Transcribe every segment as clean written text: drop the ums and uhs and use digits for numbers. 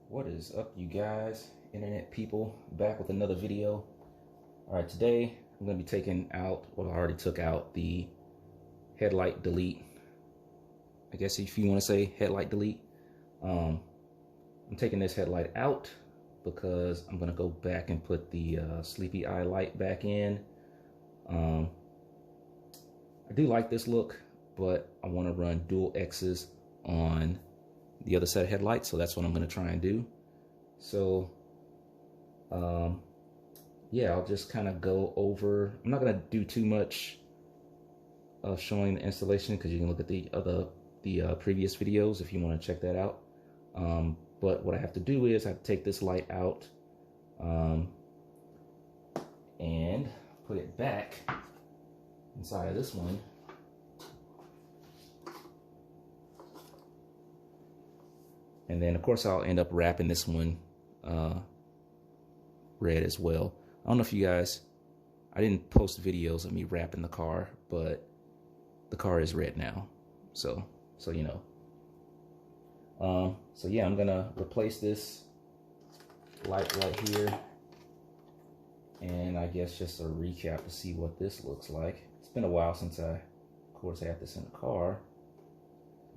What is up, you guys, internet people, back with another video. All right, today I'm going to be taking out, well, I already took out the headlight delete. I guess if you want to say headlight delete. I'm taking this headlight out because I'm going to go back and put the sleepy eye light back in. I do like this look, but I want to run dual X's on the other set of headlights, so that's what I'm going to try and do. So yeah, I'll just kind of go over. I'm not going to do too much showing the installation because you can look at the previous videos if you want to check that out. But what I have to do is I have to take this light out and put it back inside of this one. And then, of course, I'll end up wrapping this one red as well. I don't know if you guys, I didn't post videos of me wrapping the car, but the car is red now. So you know. So yeah, I'm gonna replace this light right here. And I guess just a recap to see what this looks like. It's been a while since I, of course, had this in the car.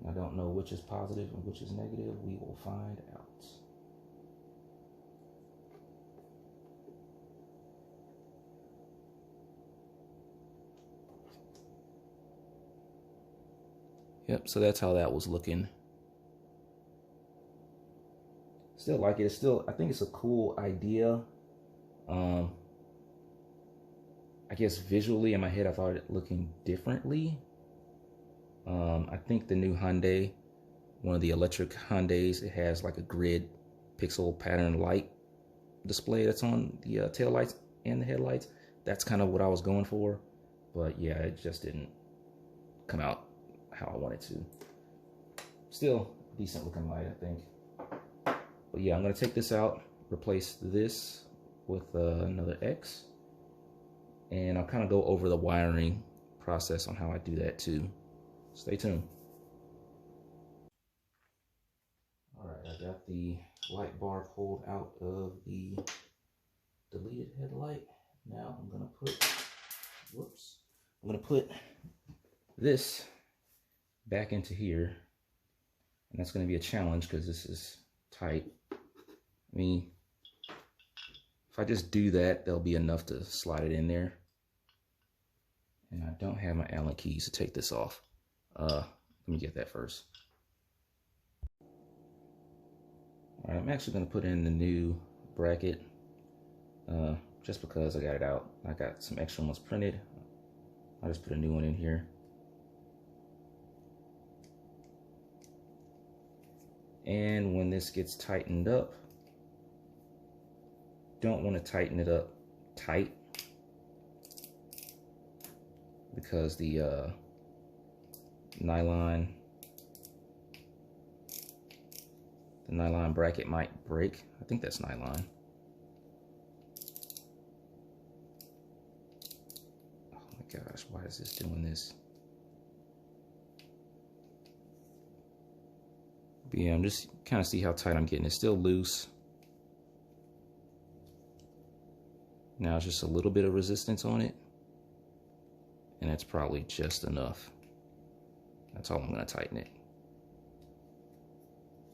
I don't know which is positive and which is negative. We will find out. Yep, so that's how that was looking. Still like it. It's still, I think it's a cool idea. I guess visually in my head, I thought it looking differently. I think the new Hyundai, one of the electric Hyundais, it has like a grid pixel pattern light display that's on the tail lights and the headlights. That's kind of what I was going for, but yeah, it just didn't come out how I wanted to. Still decent looking light, I think. But yeah, I'm gonna take this out, replace this with another X, and I'll kind of go over the wiring process on how I do that too. Stay tuned. All right, I got the light bar pulled out of the deleted headlight. Now I'm gonna put this back into here, and that's gonna be a challenge because this is tight. I mean, if I just do that, there'll be enough to slide it in there. And I don't have my Allen keys to take this off. Let me get that first. All right, I'm actually gonna put in the new bracket just because I got it out. I got some extra ones printed. I'll just put a new one in here. And when this gets tightened up, don't want to tighten it up tight because the nylon bracket might break. I think that's nylon. Oh my gosh, why is this doing this? But yeah, I'm just kind of see how tight I'm getting. It's still loose. Now it's just a little bit of resistance on it, and that's probably just enough. That's all I'm gonna tighten it.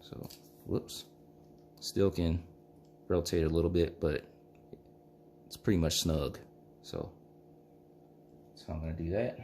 So, whoops. Still can rotate it a little bit, but it's pretty much snug. So I'm gonna do that.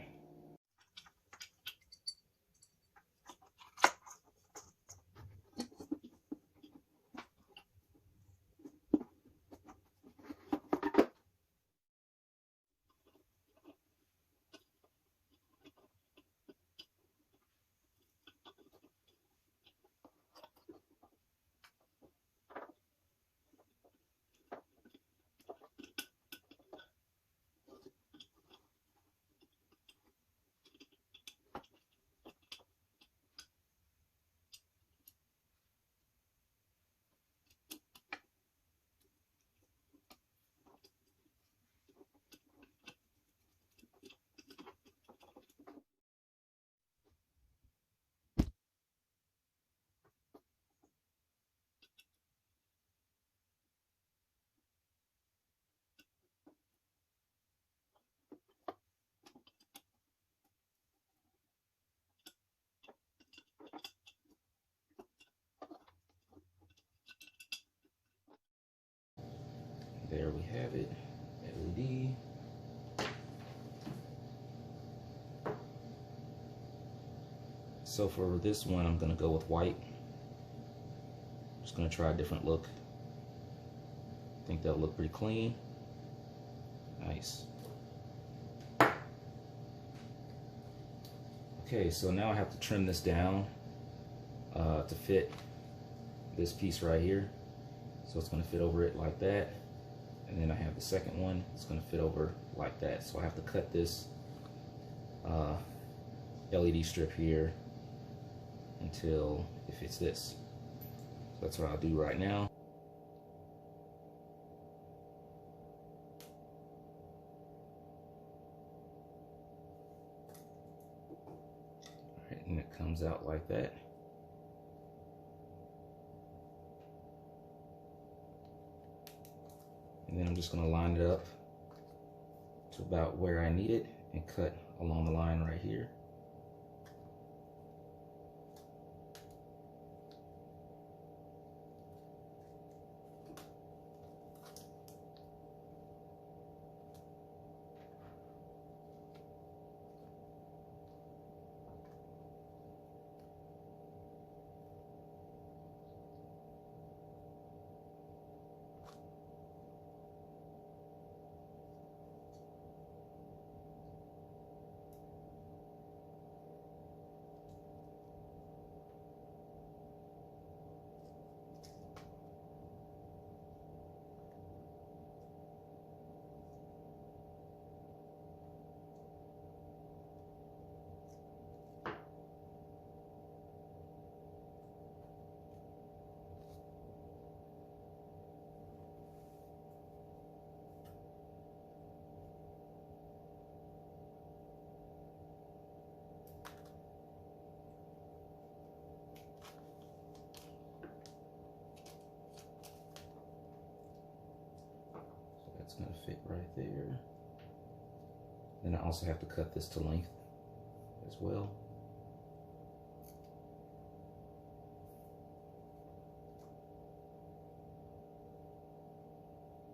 we have it, LED. So for this one, I'm gonna go with white. Just gonna try a different look. I think that'll look pretty clean. Nice. Okay, so now I have to trim this down to fit this piece right here. So it's gonna fit over it like that. And then I have the second one, it's gonna fit over like that. So I have to cut this LED strip here until it fits this. So that's what I'll do right now. All right, and it comes out like that. And then I'm just gonna line it up to about where I need it and cut along the line right here. That's gonna fit right there. Then I also have to cut this to length as well.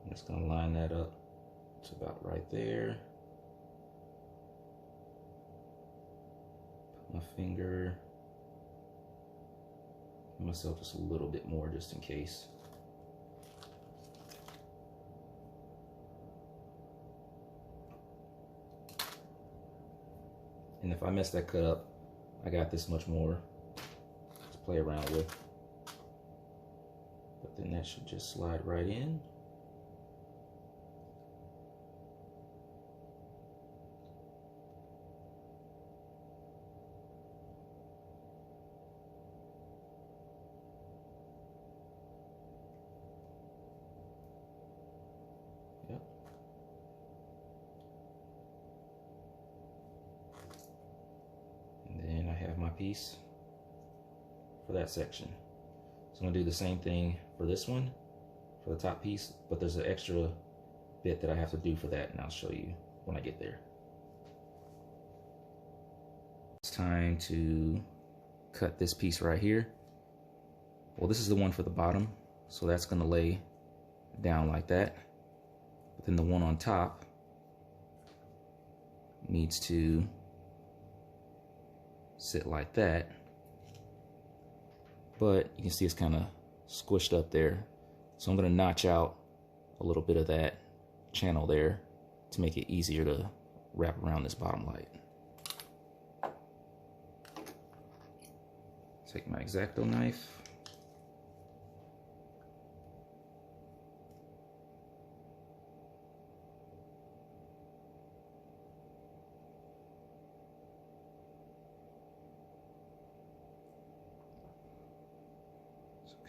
I'm just gonna line that up to about right there. Put my finger, give myself just a little bit more just in case. And if I mess that cut up, I got this much more to play around with. But then that should just slide right in. Yep. My piece for that section. So I'm gonna do the same thing for this one, for the top piece, but there's an extra bit that I have to do for that, and I'll show you when I get there. It's time to cut this piece right here. Well, this is the one for the bottom, so that's gonna lay down like that. But then the one on top needs to sit like that, but you can see it's kind of squished up there. So I'm going to notch out a little bit of that channel there to make it easier to wrap around this bottom light. Take my X-Acto knife.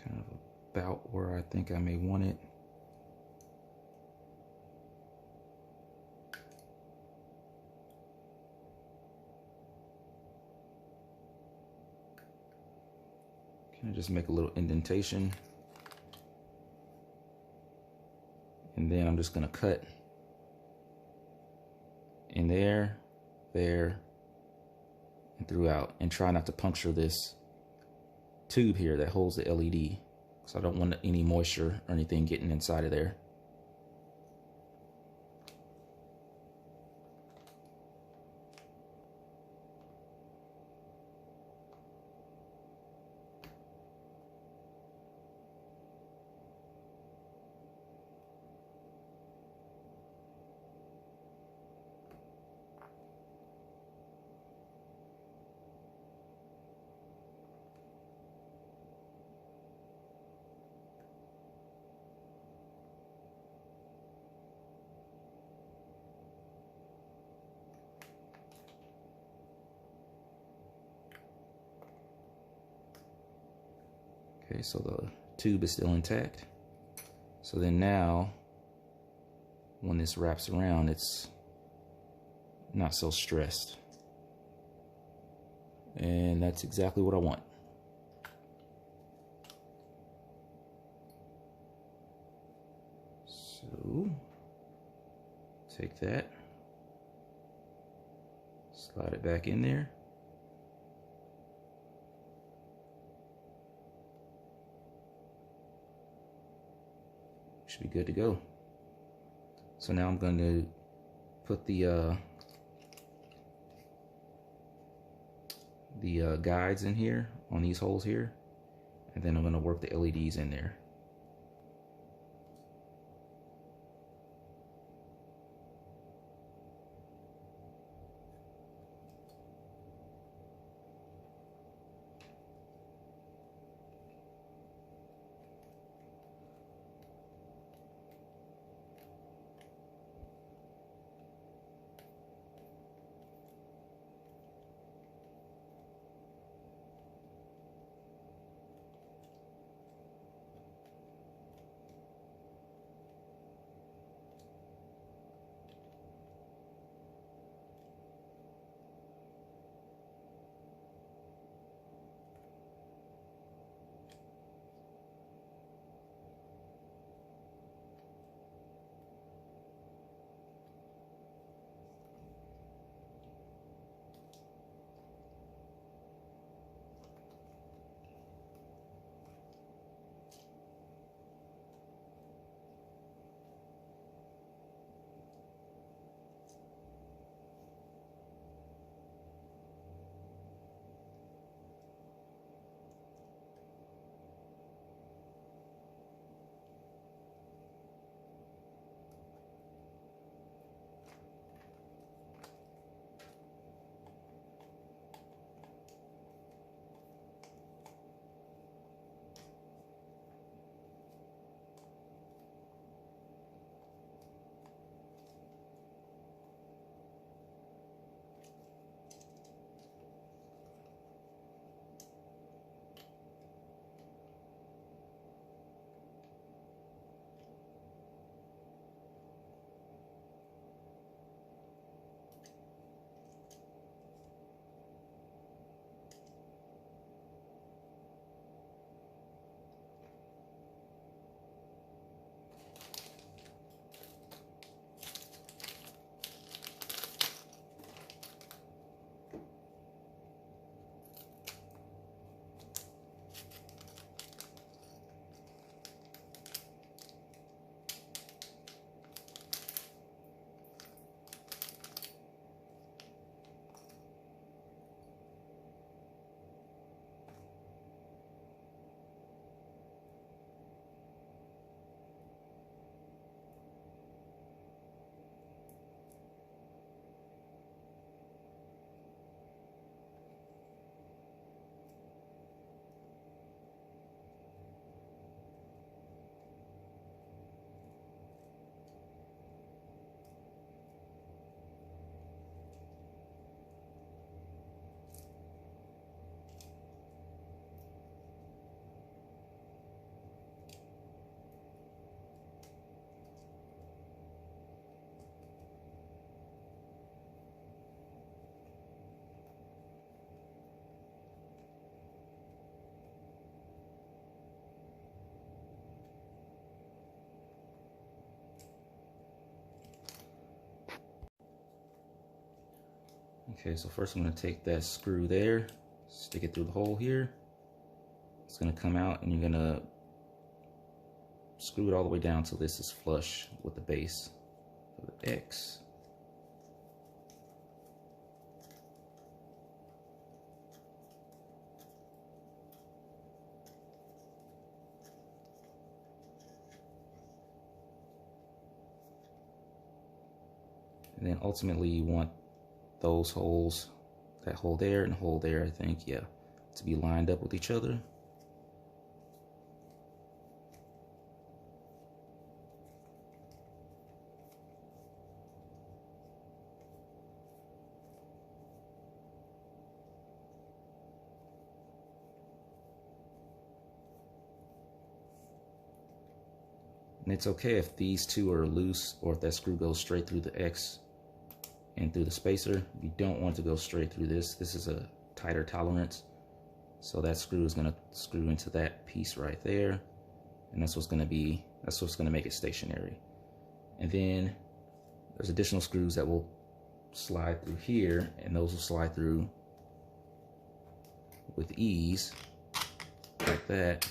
Kind of about where I think I may want it. Kind of just make a little indentation. And then I'm just going to cut in there, there, and throughout, and try not to puncture this tube here that holds the LED, so I don't want any moisture or anything getting inside of there. Okay, so the tube is still intact. So then now, when this wraps around, it's not so stressed. And that's exactly what I want. So, take that, slide it back in there. Should be good to go. So now I'm going to put the guides in here on these holes here, and then I'm going to work the LEDs in there. Okay, so first I'm going to take that screw there, stick it through the hole here. It's going to come out, and you're going to screw it all the way down till this is flush with the base of the X. And then ultimately you want those holes, that hole there and the hole there, I think, yeah, to be lined up with each other. And it's okay if these two are loose or if that screw goes straight through the X and through the spacer. You don't want to go straight through this. This is a tighter tolerance. So that screw is gonna screw into that piece right there. And that's what's gonna make it stationary. And then there's additional screws that will slide through here, and those will slide through with ease, like that.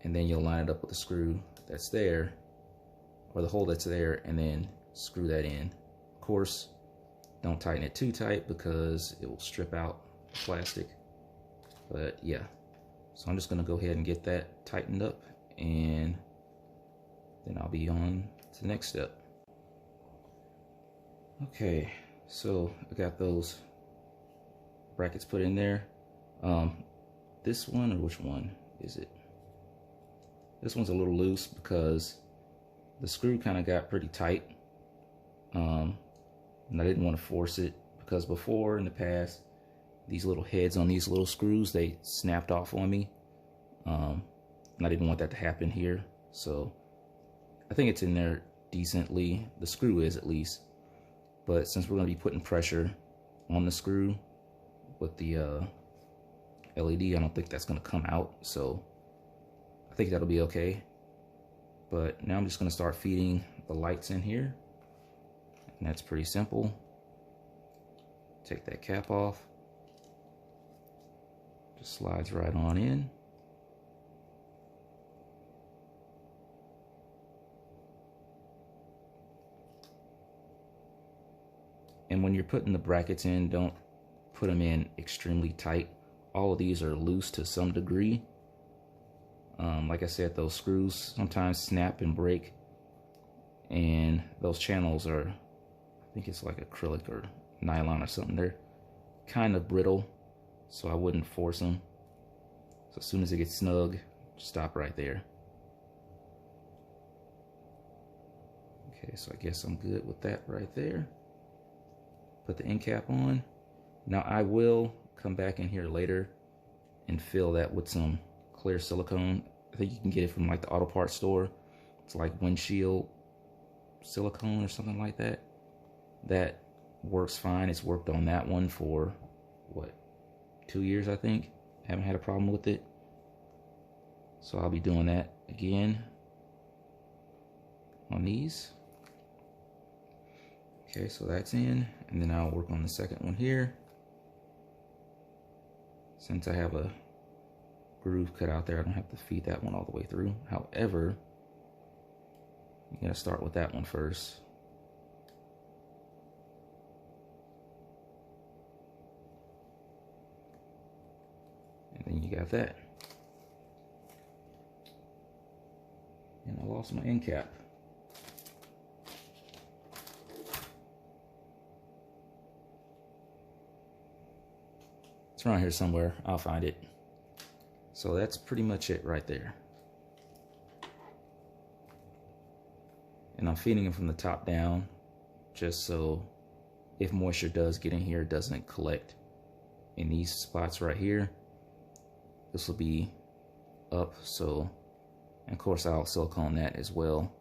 And then you'll line it up with the screw that's there, or the hole that's there, and then screw that in. Of course, don't tighten it too tight because it will strip out the plastic. But yeah, so I'm just gonna go ahead and get that tightened up, and then I'll be on to the next step. Okay, so I got those brackets put in there. This one, or which one is it? This one's a little loose because the screw kind of got pretty tight. And I didn't want to force it because before in the past, these little heads on these little screws, they snapped off on me. And I didn't want that to happen here. So I think it's in there decently. The screw is, at least. But since we're going to be putting pressure on the screw with the LED, I don't think that's going to come out. So I think that'll be okay. But now I'm just going to start feeding the lights in here. And that's pretty simple. Take that cap off. Just slides right on in. And when you're putting the brackets in, don't put them in extremely tight. All of these are loose to some degree. Like I said, those screws sometimes snap and break. And those channels are, I think it's like acrylic or nylon or something. They're kind of brittle, so I wouldn't force them. So as soon as it gets snug, stop right there. Okay, so I guess I'm good with that right there. Put the end cap on. Now I will come back in here later and fill that with some clear silicone. I think you can get it from like the auto parts store. It's like windshield silicone or something like that. That works fine. It's worked on that one for what, 2 years, I think. Haven't had a problem with it. So I'll be doing that again on these. Okay, so that's in, and then I'll work on the second one here. Since I have a groove cut out there, I don't have to feed that one all the way through. However, you gotta start with that one first. And then you got that. And I lost my end cap. It's around here somewhere. I'll find it. So that's pretty much it right there. And I'm feeding it from the top down, just so if moisture does get in here, it doesn't collect in these spots right here. This will be up, so, and of course I'll silicone that as well,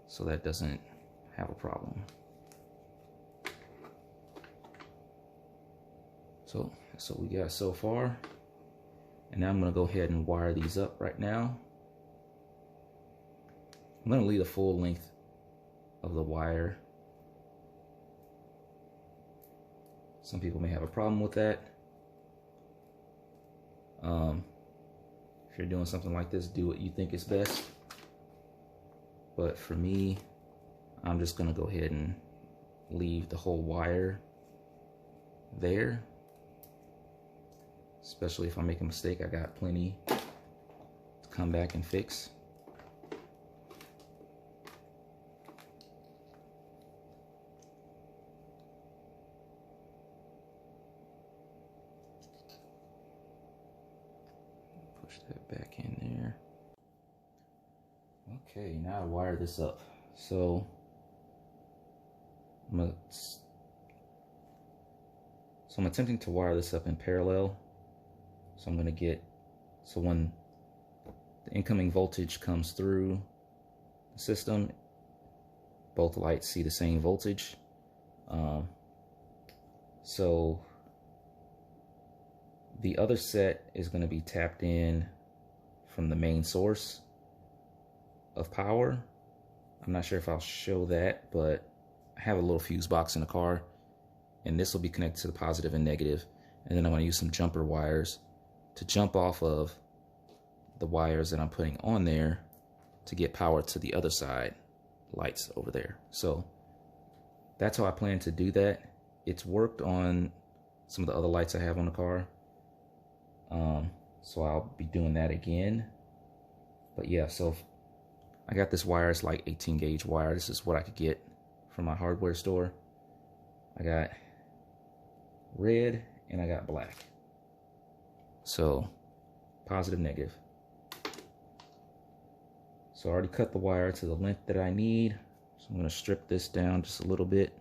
so that doesn't have a problem. So that's what we got so far. And now I'm gonna go ahead and wire these up right now. I'm gonna leave the full length of the wire. Some people may have a problem with that. If you're doing something like this, do what you think is best. But for me, I'm just gonna go ahead and leave the whole wire there. Especially if I make a mistake, I got plenty to come back and fix. Push that back in there. Okay, now I wire this up. So I'm attempting to wire this up in parallel. So I'm gonna get, so when The incoming voltage comes through the system. Both lights see the same voltage. So the other set is going to be tapped in from the main source of power. I'm not sure if I'll show that, but I have a little fuse box in the car, and this will be connected to the positive and negative. And then I'm going to use some jumper wires to jump off of the wires that I'm putting on there to get power to the other side lights over there. So that's how I plan to do that. It's worked on some of the other lights I have on the car. So I'll be doing that again. But yeah, so I got this wire. It's like 18 gauge wire. This is what I could get from my hardware store. I got red and I got black. So positive, negative. So I already cut the wire to the length that I need. So I'm going to strip this down just a little bit.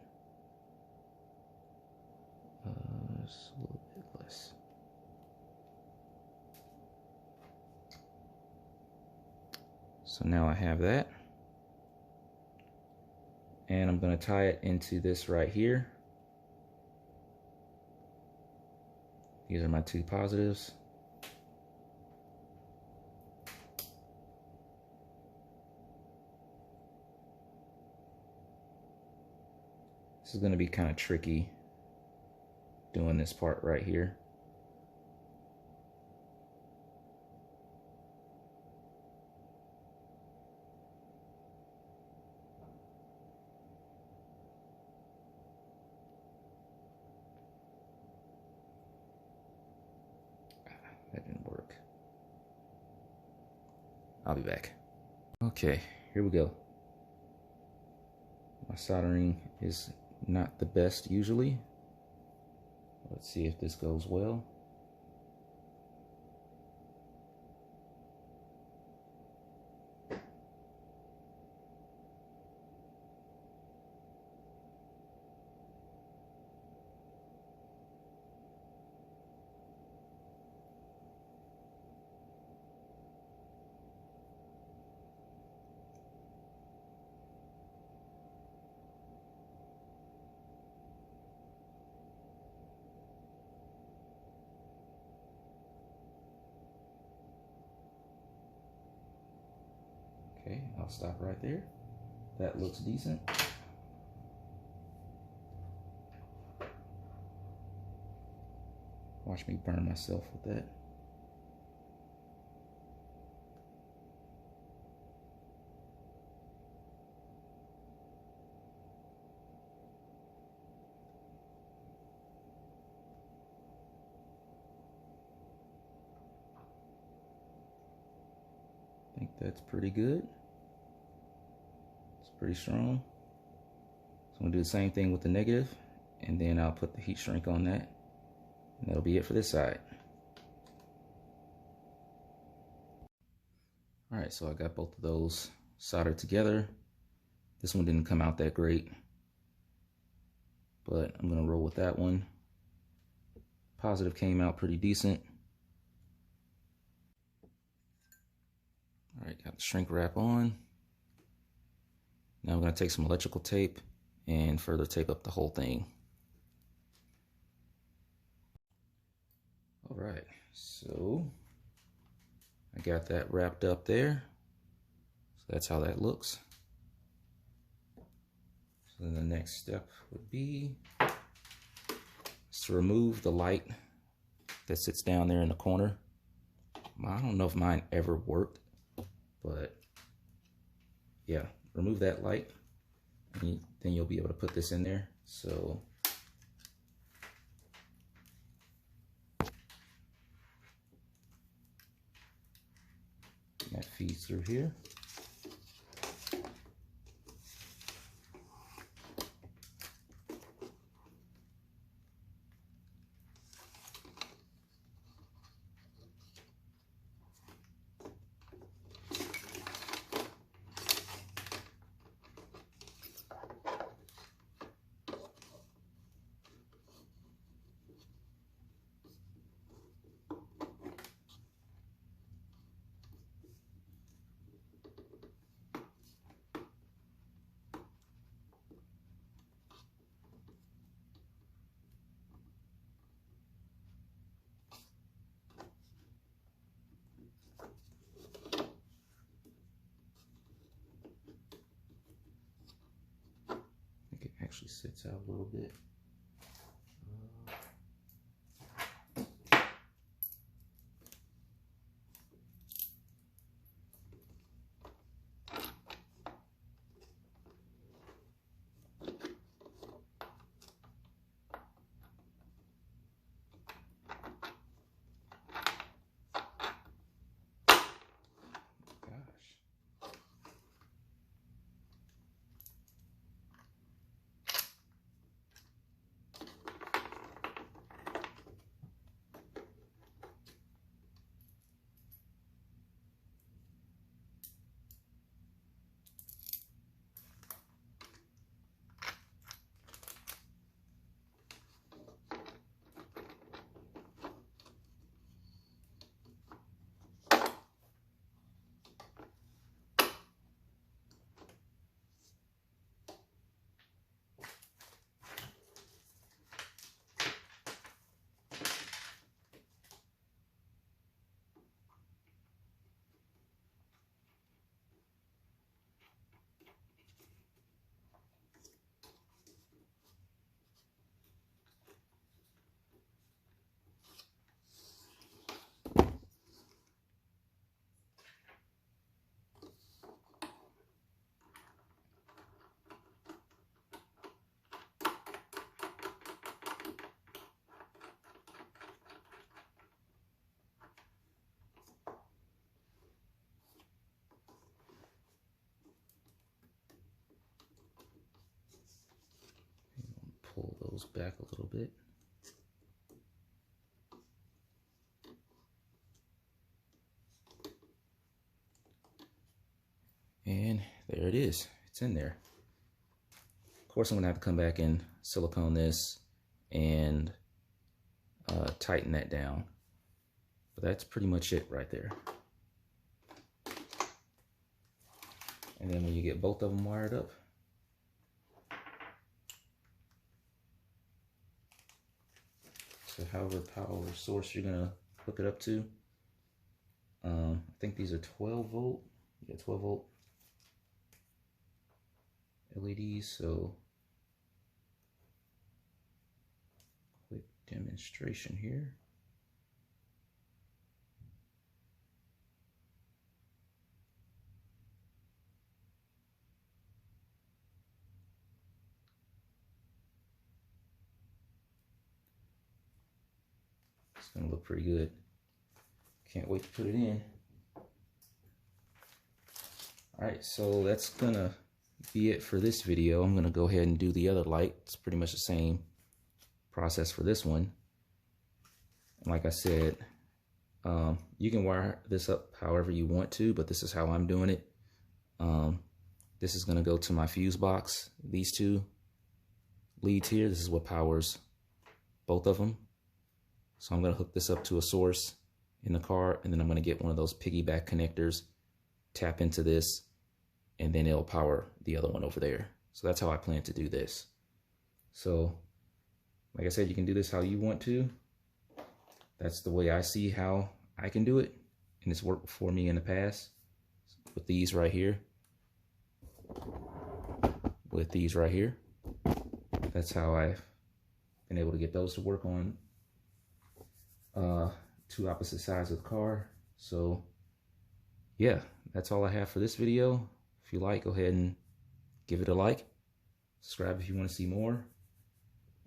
Just a little bit less. So now I have that. And I'm going to tie it into this right here. These are my two positives. This is going to be kind of tricky doing this part right here. That didn't work. I'll be back. Okay, here we go. My soldering is not the best usually. Let's see if this goes well. Okay, I'll stop right there. That looks decent. Watch me burn myself with that. I think that's pretty good. It's pretty strong. So I'm gonna do the same thing with the negative, and then I'll put the heat shrink on that. And that'll be it for this side. All right, so I got both of those soldered together. This one didn't come out that great, but I'm gonna roll with that one. Positive came out pretty decent. All right, got the shrink wrap on. Now I'm gonna take some electrical tape and further tape up the whole thing. All right, so I got that wrapped up there. So that's how that looks. So then the next step would be to remove the light that sits down there in the corner. I don't know if mine ever worked, but yeah, remove that light, and then you'll be able to put this in there. So that feeds through here. actually sits out a little bit. Pull those back a little bit. And there it is. It's in there. Of course, I'm going to have to come back and silicone this and tighten that down. But that's pretty much it right there. And then when you get both of them wired up, so however power source you're going to hook it up to, I think these are 12 volt. Yeah, 12 volt LEDs. So quick demonstration here. It's gonna look pretty good. Can't wait to put it in. All right, so that's gonna be it for this video. I'm gonna go ahead and do the other light. It's pretty much the same process for this one. And like I said, you can wire this up however you want to, but this is how I'm doing it. This is gonna go to my fuse box. These two leads here, this is what powers both of them. So I'm gonna hook this up to a source in the car, and then I'm gonna get one of those piggyback connectors, tap into this, and then it'll power the other one over there. So that's how I plan to do this. So, like I said, you can do this how you want to. That's the way I see how I can do it, and it's worked for me in the past with these right here. With these right here. That's how I've been able to get those to work on two opposite sides of the car. So yeah, that's all I have for this video. If you like, go ahead and give it a like. Subscribe if you want to see more.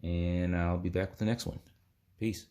And I'll be back with the next one. Peace.